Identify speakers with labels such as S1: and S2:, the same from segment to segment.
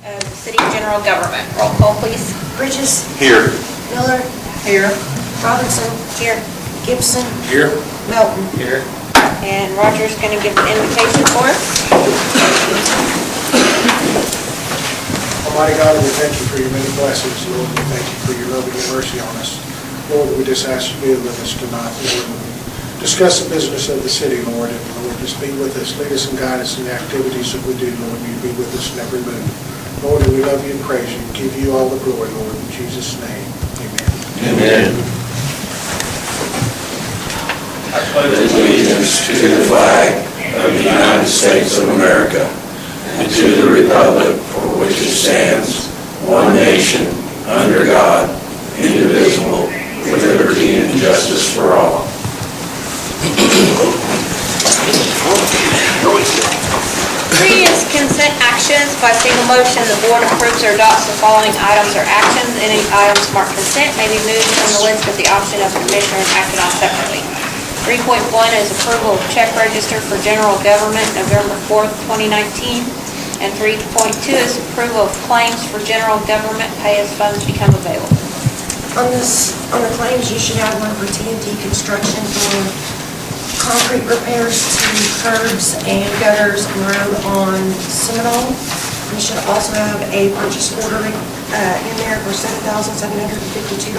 S1: of the city general government. Roll call, please.
S2: Bridges.
S3: Here.
S2: Miller.
S1: Here.
S2: Robinson.
S1: Here.
S2: Gibson.
S3: Here.
S2: Melton.
S3: Here.
S1: And Roger's going to give the invocation for us.
S4: Almighty God, we thank you for your many blessings, Lord. We thank you for your love and your mercy on us. Lord, we just ask you to be with us tonight, Lord. Discuss the business of the city, Lord, and Lord, just be with us. Lead us and guide us in the activities that we do, Lord. You be with us in every move. Lord, we love you and praise you. Give you all the glory, Lord. In Jesus' name, amen.
S3: Amen. I pledge allegiance to the flag of the United States of America and to the republic for which it stands, one nation, under God, indivisible, with liberty and justice for all.
S1: Previous consent actions. By single motion, the board approves or adopts the following items or actions. Any items marked consent may be moved from the list with the option of the commissioner and acted on separately. 3.1 is approval of check register for general government, November 4th, 2019. And 3.2 is approval of claims for general government, pay as funds become available.
S2: On the claims, you should have one for TNT Construction for concrete repairs to curbs and gutters and road on Seminole. You should also have a purchase order in there for $7,752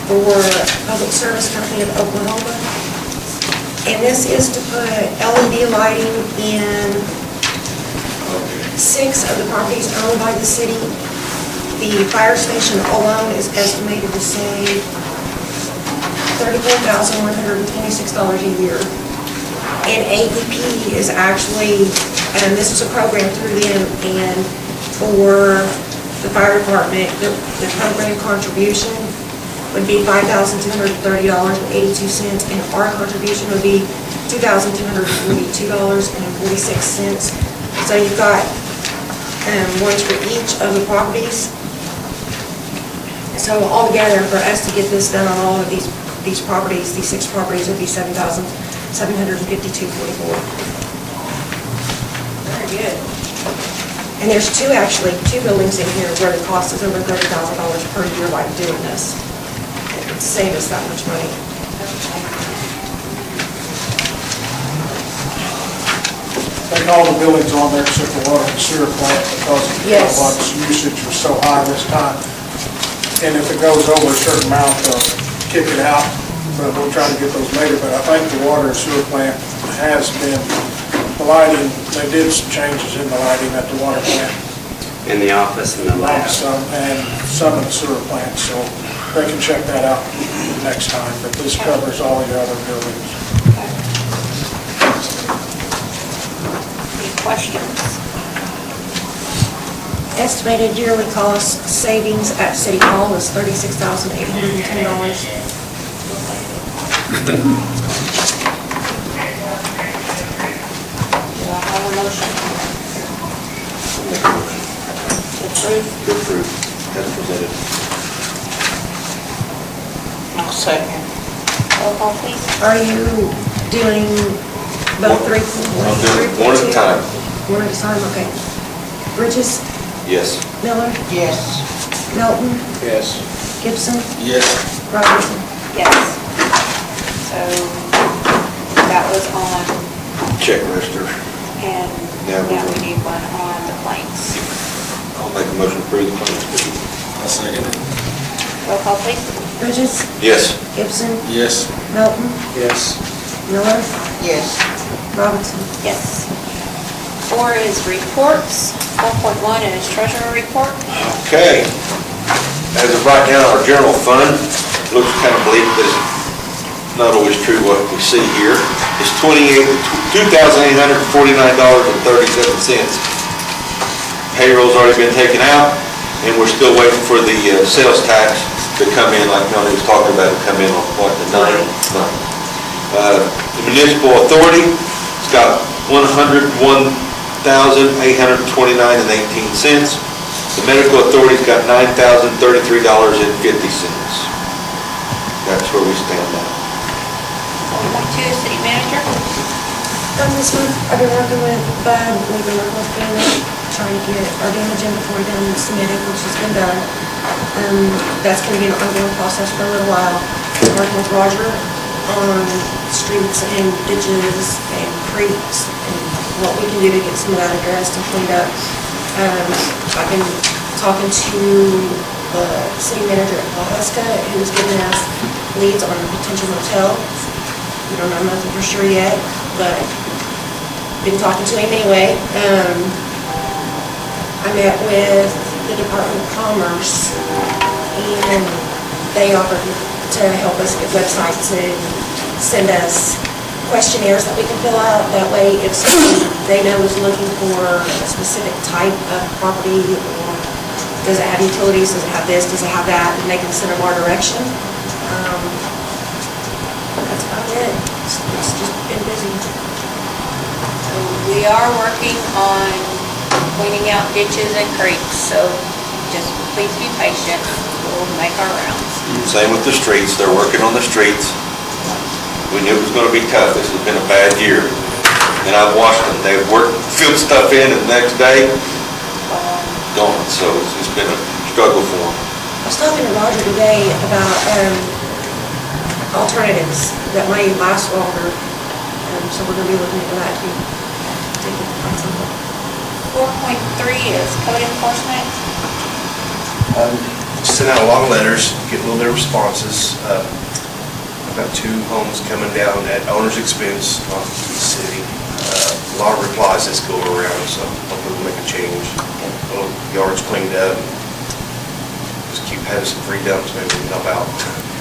S2: for Public Service Company of Oklahoma. And this is to put LED lighting in 6 of the properties owned by the city. The fire station alone is estimated to save $34,126 a year. And AEP is actually, and this is a program through them, and for the fire department, the program contribution would be $5,230.82, and our contribution would be $2,242.46. So you've got ones for each of the properties. So altogether, for us to get this done on all of these properties, these 6 properties, would be $7,752.44.
S1: Very good.
S2: And there's two buildings in here where the cost is over $30,000 per year by doing this. It would save us that much money.
S4: Take all the buildings on there except for water and sewer plant because
S2: Yes.
S4: usage was so high this time. And if it goes over a certain amount, they'll kick it out, but we'll try to get those later. But I think the water and sewer plant has been, the lighting, they did some changes in the lighting at the water plant.
S5: In the office and the lab.
S4: And some of the sewer plants, so they can check that out next time. But this covers all the other buildings.
S1: Any questions?
S2: Estimated yearly cost savings at City Hall is $36,810.
S1: Do I have a motion? Approve.
S3: Approve, as presented.
S1: I'll second. Roll call, please.
S2: Are you doing both 3?
S3: I'll do it one at a time.
S2: One at a time, okay. Bridges.
S3: Yes.
S2: Miller.
S1: Yes.
S2: Melton.
S4: Yes.
S2: Gibson.
S3: Yes.
S2: Robinson.
S1: Yes. So that was on,
S3: Check register.
S1: and
S3: Now
S1: now
S3: we-
S1: we need one on the claims.
S3: I'll make a motion to approve the claims. I'll second it.
S1: Roll call, please.
S2: Bridges.
S3: Yes.
S2: Gibson.
S3: Yes.
S2: Melton.
S4: Yes.
S2: Miller.
S1: Yes.
S2: Robinson.
S1: Yes. 4 is reports. 4.1 is treasurer report.
S3: Okay. As of right now, our general fund looks kind of bleak, but it's not always true what we see here. It's $2,849.37. Payroll's already been taken out, and we're still waiting for the sales tax to come in, like Melanie was talking about, to come in on what, the 9th? The municipal authority, it's got $101,829.18. The medical authority's got $9,033.50. That's where we stand now.
S1: 4.2 is city manager.
S2: On this one, I've been working with Bud, we've been working with Brenda trying to get our damage inventory done and submitted, which has been done. That's gonna be an ongoing process for a little while. Working with Roger on streets and ditches and creeks and what we can do to get some of that addressed and cleaned up. I've been talking to the city manager at Alaska, who's giving us leads on a potential motel. We don't know nothing for sure yet, but been talking to him anyway. I met with the Department of Commerce, and they offered to help us get websites and send us questionnaires that we can fill out. That way, if somebody they know is looking for a specific type of property, or does it have utilities, does it have this, does it have that, and they can send them our direction. That's about it. It's just been busy.
S1: We are working on cleaning out ditches and creeks, so just please be patient. We'll make our rounds.
S6: Same with the streets, they're working on the streets. We knew it was gonna be tough, this has been a bad year. And I've watched them, they've worked, filled stuff in, and the next day, gone. So it's been a struggle for them.
S2: I was talking to Roger today about alternatives that might last longer, so we're gonna be looking into that too.
S1: 4.3 is code enforcement.
S7: Sent out a lot of letters, get a little bit of responses. I've got 2 homes coming down at owner's expense, not the city. A lot of replies that's going around, so hopefully we'll make a change. Yards cleaned up, just keep having some free dumps, maybe we can help out.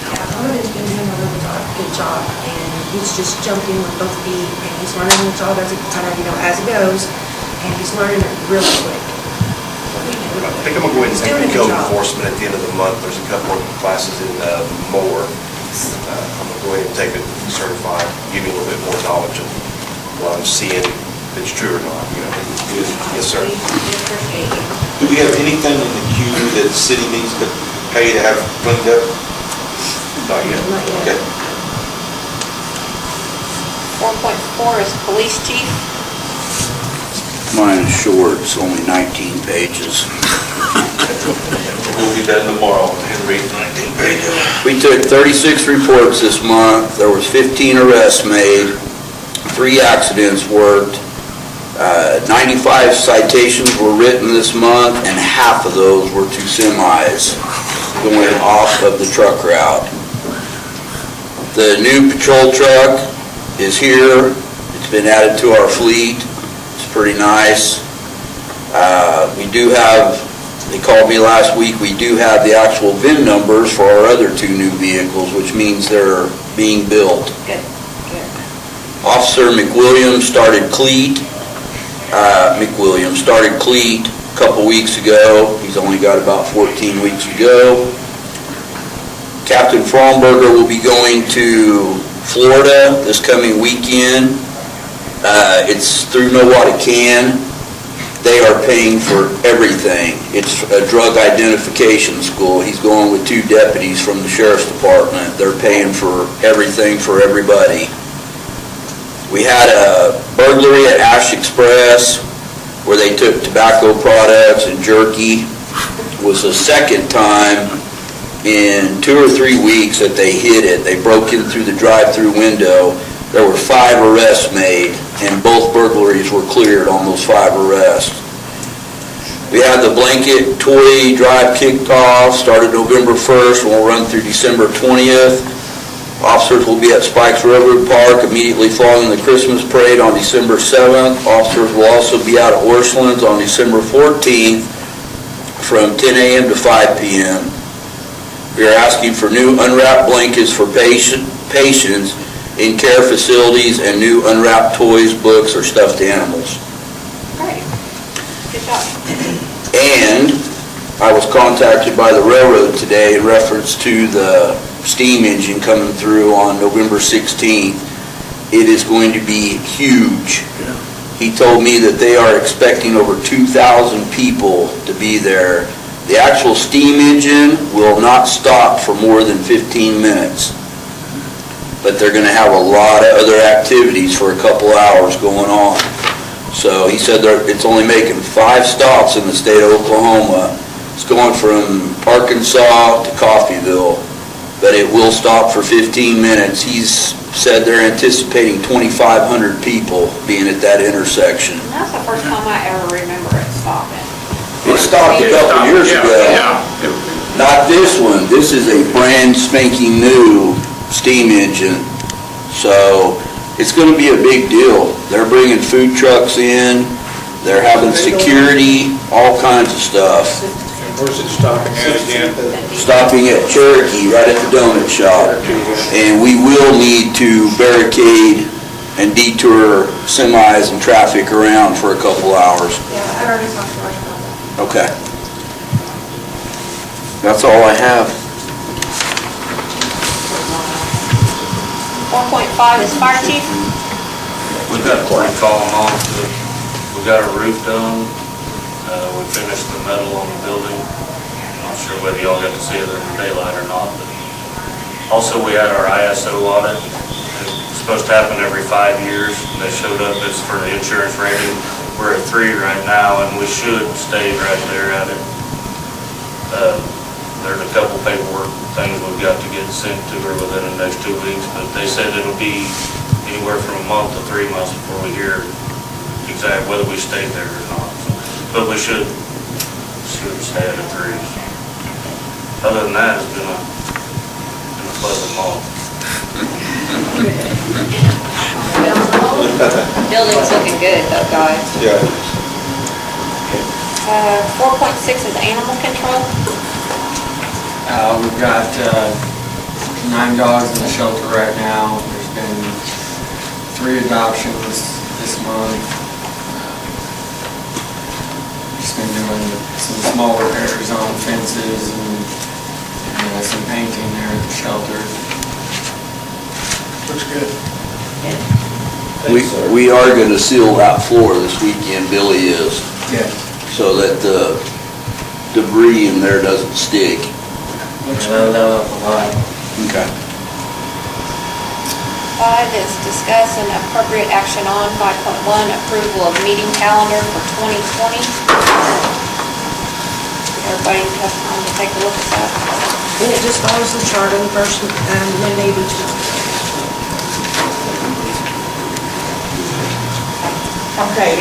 S2: Yeah, Donovan's been doing a really good job, and he's just jumped in with both feet, and he's learning the job as it kind of, as it goes, and he's learning it really quick.
S7: I think I'm gonna go ahead and
S2: He's
S7: take
S2: doing
S7: the
S2: a good
S7: code
S2: job.
S7: enforcement at the end of the month. There's a couple of classes in Moore. I'm gonna go ahead and take it certified, give you a little bit more knowledge of what I'm seeing, if it's true or not, you know. Yes, sir.
S2: We appreciate you.
S6: Do we have anything in the queue that the city needs to pay to have cleaned up?
S7: Not yet.
S2: Not
S6: Okay.
S2: yet.
S1: 4.4 is police chief.
S3: Mine is short, it's only 19 pages.
S6: We'll be done tomorrow and read 19 pages.
S3: We took 36 reports this month. There was 15 arrests made, 3 accidents worked, 95 citations were written this month, and half of those were to semis going off of the truck route. The new patrol truck is here. It's been added to our fleet. It's pretty nice. We do have, they called me last week, we do have the actual VIN numbers for our other 2 new vehicles, which means they're being built.
S1: Good.
S3: Officer McWilliams started cleat. A couple weeks ago. He's only got about 14 weeks to go. Captain Fromberger will be going to Florida this coming weekend. It's through Nowata Can. They are paying for everything. It's a drug identification school. He's going with 2 deputies from the sheriff's department. They're paying for everything for everybody. We had a burglary at Ash Express where they took tobacco products and jerky. It was the second time in 2 or 3 weeks that they hit it. They broke in through the drive-through window. There were 5 arrests made, and both burglaries were cleared on those 5 arrests. We had the blanket toy drive kicked off, started November 1st, and will run through December 20th. Officers will be at Spikes Railroad Park immediately following the Christmas parade on December 7th. Officers will also be out at Orchlands on December 14th from 10 a.m. to 5 p.m. We are asking for new unwrapped blankets for patients in care facilities and new unwrapped toys, books, or stuffed animals.
S1: Great. Good job.
S3: And I was contacted by the railroad today in reference to the steam engine coming through on November 16th. It is going to be huge. He told me that they are expecting over 2,000 people to be there. The actual steam engine will not stop for more than 15 minutes. But they're going to have a lot of other activities for a couple hours going on. So he said it's only making 5 stops in the state of Oklahoma. It's going from Arkansas to Coffeyville, but it will stop for 15 minutes. He's said they're anticipating 2,500 people being at that intersection.
S1: And that's the first time I ever remember it stopping.
S3: It stopped a couple years ago. Not this one. This is a brand spanking new steam engine. So it's going to be a big deal. They're bringing food trucks in. They're having security, all kinds of stuff.
S4: Where's it stopping at again?
S3: Stopping at Cherokee, right at the donut shop. And we will need to barricade and detour semis and traffic around for a couple hours.
S2: Yeah, I already talked to Roger about that.
S3: Okay. That's all I have.
S1: 4.5 is fire chief.
S8: We've got to call them off. We got our roof done. We finished the metal on the building. Not sure whether y'all got to see it in the daylight or not, but also we had our ISO audit. It's supposed to happen every 5 years. They showed up, it's for the insurance rating. We're at 3 right now, and we should stay right there at it. There's a couple paperwork things we've got to get sent to her within the next 2 weeks, but they said it'll be anywhere from a month to 3 months before we hear exactly whether we stay there or not. But we should stay at a 3. Other than that, it's been a pleasant month.
S1: Building's looking good though, guys.
S6: Yeah.
S1: 4.6 is animal control.
S9: We've got 9 dogs in the shelter right now. There's been 3 adoptions this month. Just been doing some small repairs on fences and some painting there at the shelter.
S4: Looks good.
S3: We are going to seal that floor this weekend, Billy is,
S9: Yes.
S3: so that the debris in there doesn't stick.
S9: Looks well up a lot.
S3: Okay.
S1: 5 is discuss and appropriate action on 5.1, approval of meeting calendar for 2020. Everybody have time to take a look at that.
S2: And it just follows the chart on the first Monday of each month.
S10: Okay,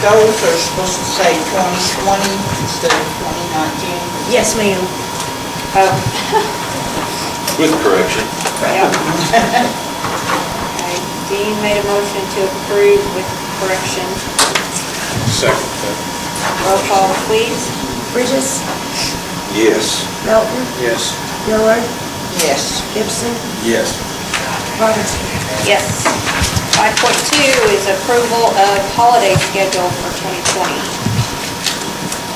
S10: those are supposed to say 2020 instead of 2019.
S2: Yes, ma'am.
S1: Oh,
S6: With correction.
S1: yeah. Okay, Dean made a motion to approve with correction.
S4: Second.
S1: Roll call, please.
S2: Bridges,
S6: Yes.
S2: Melton,
S4: Yes.
S2: Miller,
S10: Yes.
S2: Gibson,
S6: Yes.
S2: Robinson.
S1: Yes. 5.2 is approval of holiday schedule for 2020.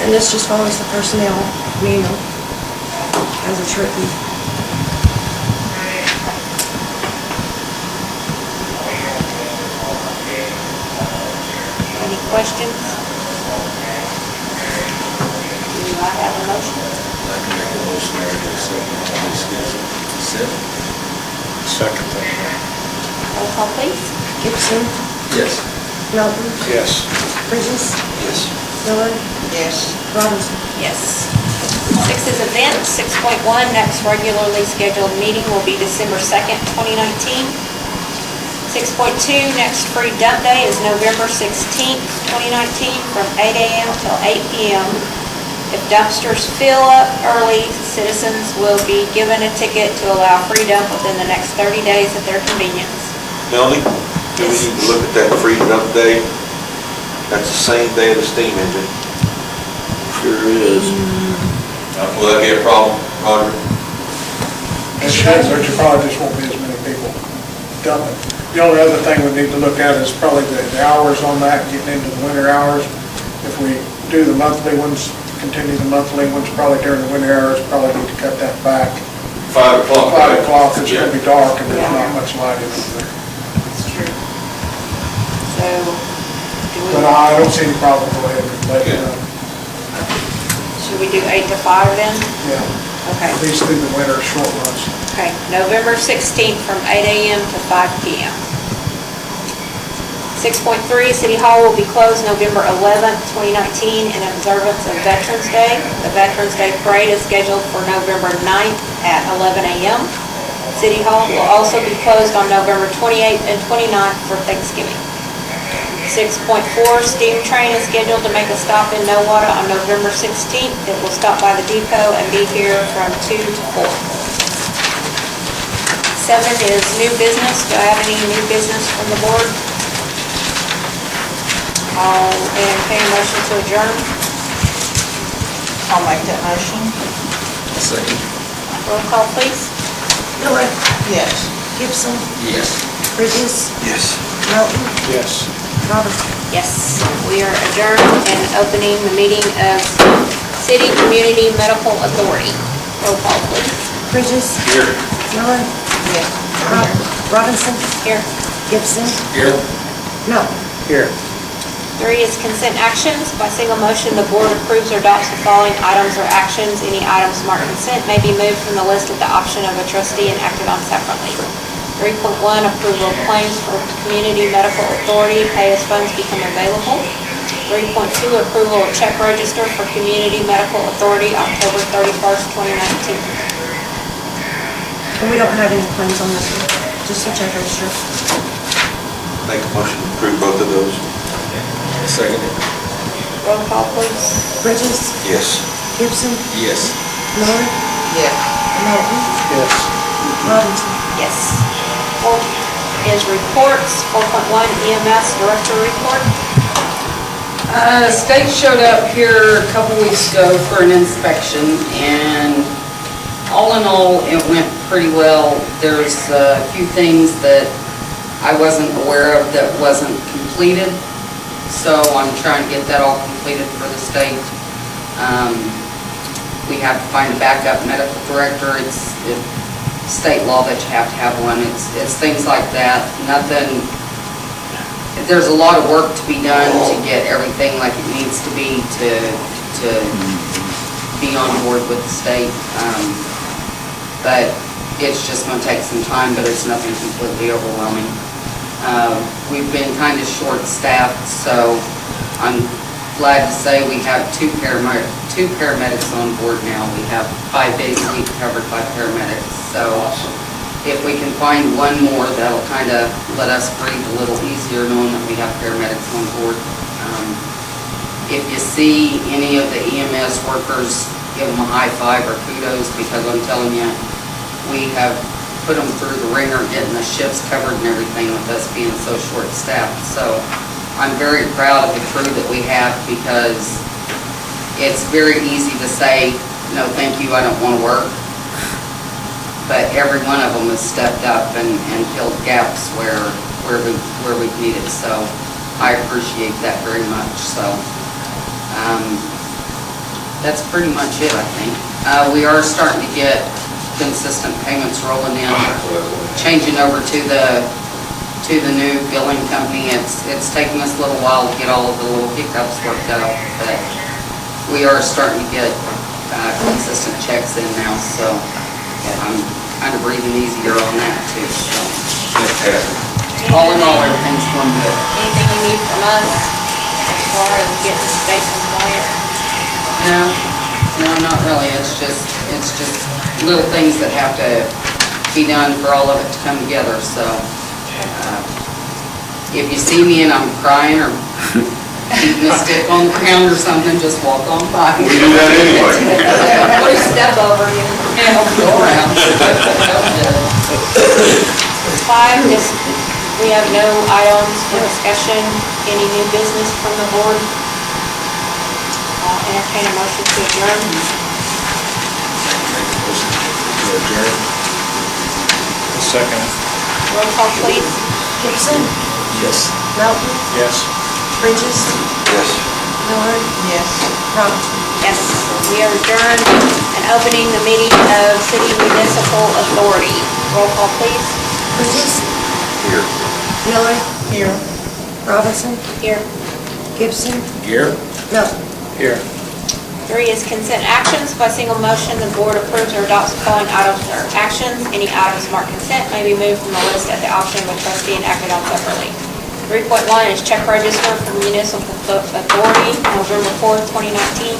S2: And this just follows the personnel manual as it's written.
S1: Any questions? Do I have a motion?
S3: I can make a motion there to accept the holiday schedule.
S4: Second.
S1: Roll call, please.
S2: Gibson,
S6: Yes.
S2: Melton,
S4: Yes.
S2: Bridges,
S6: Yes.
S2: Miller,
S10: Yes.
S2: Robinson.
S1: Yes. 6 is events. 6.1, next regularly scheduled meeting will be December 2nd, 2019. 6.2, next free dump day is November 16th, 2019, from 8 a.m. till 8 p.m. If dumpsters fill up early, citizens will be given a ticket to allow free dump within the next 30 days at their convenience.
S6: Melanie, do we need to look at that free dump day? That's the same day of the steam engine.
S3: Sure is.
S6: Will that be a problem, Roger?
S4: It should, there probably just won't be as many people dumping. The only other thing we need to look at is probably the hours on that, getting into the winter hours. If we do the monthly ones, continue the monthly ones, probably during the winter hours, probably need to cut that back.
S6: 5 o'clock.
S4: 5 o'clock, it's
S6: Yeah.
S4: gonna be dark and there's not much light in there.
S1: That's true. So, do we,
S4: But I don't see any problem with it, but,
S1: should we do 8 to 5 then?
S4: yeah,
S1: Okay.
S4: at least through the winter short runs.
S1: Okay, November 16th from 8 a.m. to 5 p.m. 6.3, City Hall will be closed November 11th, 2019 in observance of Veterans Day. The Veterans Day Parade is scheduled for November 9th at 11 a.m. City Hall will also be closed on November 28th and 29th for Thanksgiving. 6.4, Steam Train is scheduled to make a stop in Nowata on November 16th. It will stop by the depot and be here from 2 to 4. 7 is new business. Do I have any new business from the board? I'll entertain a motion to adjourn.
S10: I'll make that motion.
S9: Second.
S1: Roll call, please.
S2: Miller,
S10: Yes.
S2: Gibson,
S9: Yes.
S2: Bridges,
S6: Yes.
S2: Melton,
S4: Yes.
S2: Robinson.
S1: Yes, we are adjourned and opening the meeting of City Community Medical Authority. Roll call, please.
S2: Bridges,
S9: Here.
S2: Miller,
S10: Yes.
S2: Robinson,
S1: Here.
S2: Gibson,
S9: Here.
S2: Melton.
S4: Here.
S1: 3 is consent actions. By single motion, the board approves or adopts the following items or actions. Any items marked consent may be moved from the list at the option of a trustee and acted on separately. 3.1, approval of claims for Community Medical Authority, pay as funds become available. 3.2, approval of check register for Community Medical Authority, October 31st, 2019.
S2: And we don't have any claims on this one, just a check register.
S6: Make a motion to approve both of those.
S9: Second.
S1: Roll call, please.
S2: Bridges,
S6: Yes.
S2: Gibson,
S9: Yes.
S2: Miller,
S10: Yes.
S2: Melton,
S4: Yes.
S2: Robinson.
S1: Yes. 4 is reports. 4.1, EMS Director Report.
S11: State showed up here a couple weeks ago for an inspection, and all in all, it went pretty well. There's a few things that I wasn't aware of that wasn't completed, so I'm trying to get that all completed for the state. We have to find a backup medical director. It's state law that you have to have one. It's things like that. Nothing, there's a lot of work to be done to get everything like it needs to be to be on board with the state. But it's just going to take some time, but it's nothing completely overwhelming. We've been kind of short-staffed, so I'm glad to say we have two paramedics on board now. We have 5 days a week covered by paramedics. So if we can find one more, that'll kind of let us breathe a little easier knowing that we have paramedics on board. If you see any of the EMS workers, give them a high five or kudos, because I'm telling you, we have put them through the ringer getting the shifts covered and everything with us being so short-staffed. So I'm very proud of the crew that we have, because it's very easy to say, no, thank you, I don't want to work. But every one of them has stepped up and filled gaps where we've needed. So I appreciate that very much. So that's pretty much it, I think. We are starting to get consistent payments rolling in, changing over to the new billing company. It's taking us a little while to get all of the little hiccups worked out, but we are starting to get consistent checks in now, so I'm kind of breathing easier on that too. So all in all, everything's going good.
S1: Anything you need from us as far as getting state compliant?
S11: No, not really. It's just little things that have to be done for all of it to come together. So if you see me and I'm crying or eating a stick on the ground or something, just walk on by.
S6: We do that anyway.
S1: Or step over you.
S11: Yeah, go around.
S1: 5, we have no items for discussion. Any new business from the board? I'll entertain a motion to adjourn.
S4: Second.
S1: Roll call, please.
S2: Gibson,
S9: Yes.
S2: Melton,
S4: Yes.
S2: Bridges,
S6: Yes.
S2: Miller,
S10: Yes.
S2: Robinson.
S1: Yes, we are adjourned and opening the meeting of City Municipal Authority. Roll call, please.
S2: Bridges,
S6: Here.
S2: Miller,
S10: Here.
S2: Robinson,
S1: Here.
S2: Gibson,
S9: Here.
S2: Melton.
S4: Here.
S1: 3 is consent actions. By single motion, the board approves or adopts the following items or actions. Any items marked consent may be moved from the list at the option of a trustee and acted on separately. 3.1 is check register for municipal authority, November 4th, 2019.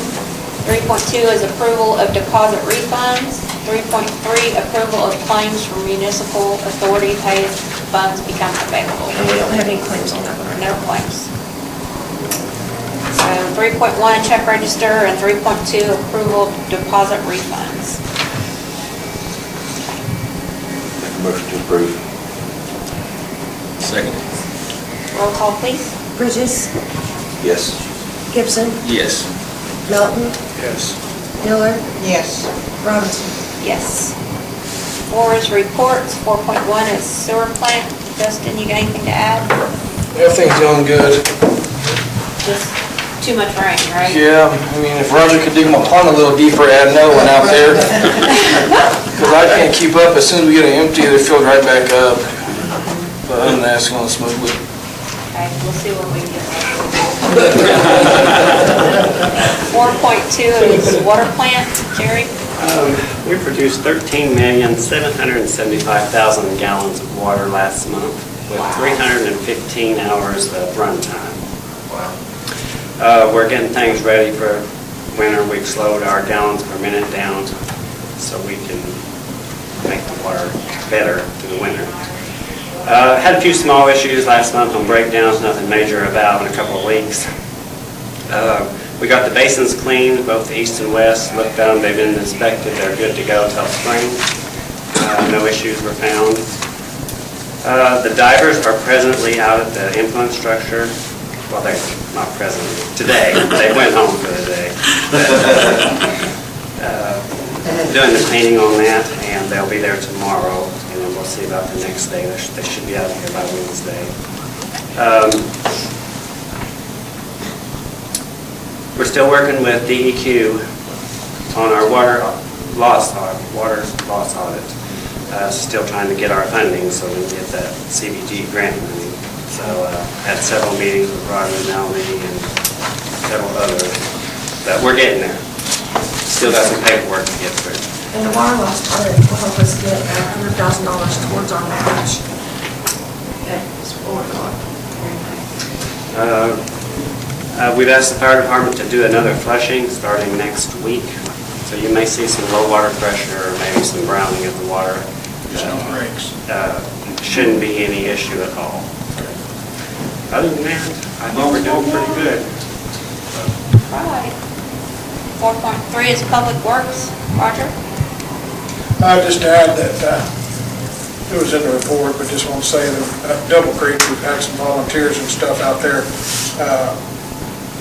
S1: 3.2 is approval of deposit refunds. 3.3, approval of claims for municipal authority paid funds become available.
S2: And we don't have any claims on that one.
S1: No claims. So 3.1, check register, and 3.2, approval of deposit refunds.
S6: Make a motion to approve.
S3: Second.
S1: Roll call, please.
S2: Bridges,
S6: Yes.
S2: Gibson,
S3: Yes.
S2: Melton,
S4: Yes.
S2: Miller,
S10: Yes.
S2: Robinson.
S1: Yes. 4 is reports. 4.1 is sewer plant. Justin, you got anything to add?
S12: Everything's going good.
S1: Just too much rain, right?
S12: Yeah, I mean, if Roger could dig my pond a little deeper, add another one out there. Because I can't keep up. As soon as we get it empty, they fill right back up. But other than that, it's going smoothly.
S1: Okay, we'll see what we can get. 4.2 is water plant. Jerry?
S5: We produced 13,775,000 gallons of water last month with 315 hours of runtime. We're getting things ready for winter. We've slowed our gallons per minute down so we can make the water better through the winter. Had a few small issues last month on breakdowns, nothing major about in a couple of leaks. We got the basins cleaned, both the east and west, looked at them, they've been inspected, they're good to go till spring. No issues were found. The divers are presently out at the influence structure. Well, they're not presently, today, they went home for the day. Doing the cleaning on that, and they'll be there tomorrow, and then we'll see about the next day. They should be out here by Wednesday. We're still working with DEQ on our water loss audit. Still trying to get our funding so we can get that CBG grant money. So had several meetings with Roger and Melanie and several others, but we're getting there. Still got some paperwork to get through.
S2: And the water loss audit will help us get $100,000 towards our match. That's what we're going.
S5: We've asked the fire department to do another flushing starting next week. So you may see some low water pressure or maybe some browning of the water.
S4: Just no breaks.
S5: Shouldn't be any issue at all. Other than that, I think we're doing pretty good.
S1: All right. 4.3 is public works. Roger?
S4: Just to add that, it was in the report, but just want to say that Double Creek, we've had some volunteers and stuff out there.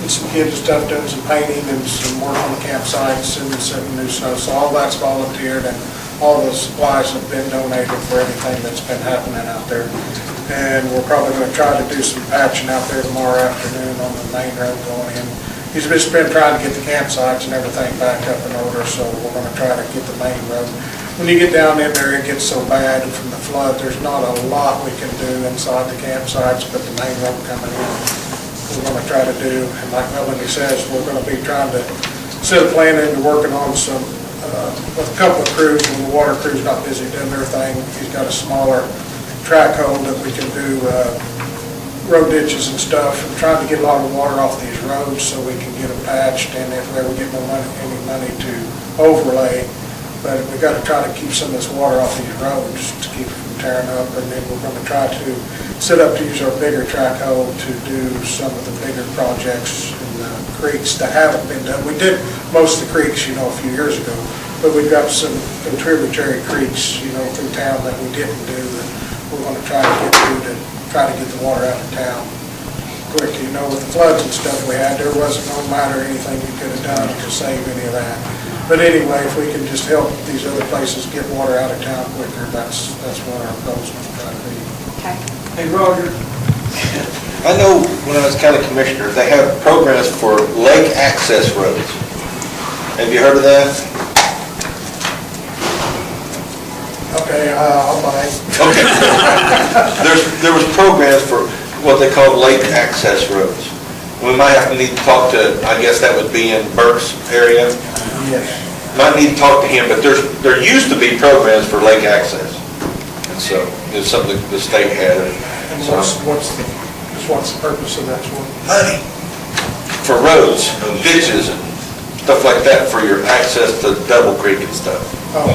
S4: And some kids and stuff doing some painting and some work on the campsites and some new snow. So all that's volunteered and all those supplies have been donated for anything that's been happening out there. And we're probably going to try to do some patching out there tomorrow afternoon on the main road going in. He's just been trying to get the campsites and everything back up in order, so we're going to try to get the main road. When you get down in there, it gets so bad from the flood, there's not a lot we can do inside the campsites, but the main road coming in, we're going to try to do. And like Melanie says, we're going to be trying to set a plan into working on some, with a couple of crews, when the water crew's not busy doing their thing, he's got a smaller track hole that we can do road ditches and stuff, and trying to get a lot of the water off these roads so we can get them patched, and if we ever get any money to overlay, but we got to try to keep some of this water off these roads to keep it from tearing up, and then we're going to try to set up to use our bigger track hole to do some of the bigger projects in the creeks that haven't been done. We did most of the creeks, a few years ago, but we've got some contributory creeks, through town that we didn't do that we're going to try to get through to try to get the water out of town quick. With the floods and stuff we had, there wasn't no matter anything we could have done to save any of that. But anyway, if we can just help these other places get water out of town quicker, that's what our goal's going to try to be.
S1: Okay.
S12: Hey, Roger.
S6: I know when I was county commissioner, they have programs for lake access roads. Have you heard of that?
S4: Okay, I'll buy it.
S6: Okay. There was programs for what they call lake access roads. We might have to need to talk to, I guess that would be in Burke's area.
S4: Yes.
S6: Might need to talk to him, but there used to be programs for lake access. And so it's something the state had.
S4: And what's the what's the purpose of that one?
S6: Money. For roads, ditches, and stuff like that, for your access to Double Creek and stuff.
S4: Oh,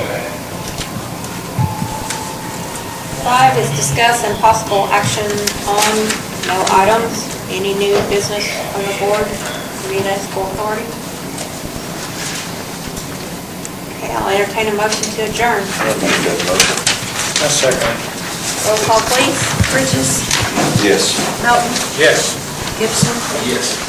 S1: 5 is discuss and possible action on no items. Any new business from the board, municipal authority? Okay, I'll entertain a motion to adjourn.
S6: I make that motion.
S4: a second.
S1: Roll call, please.
S2: Bridges,
S6: Yes.
S2: Melton,
S4: Yes.
S2: Gibson,
S12: Yes.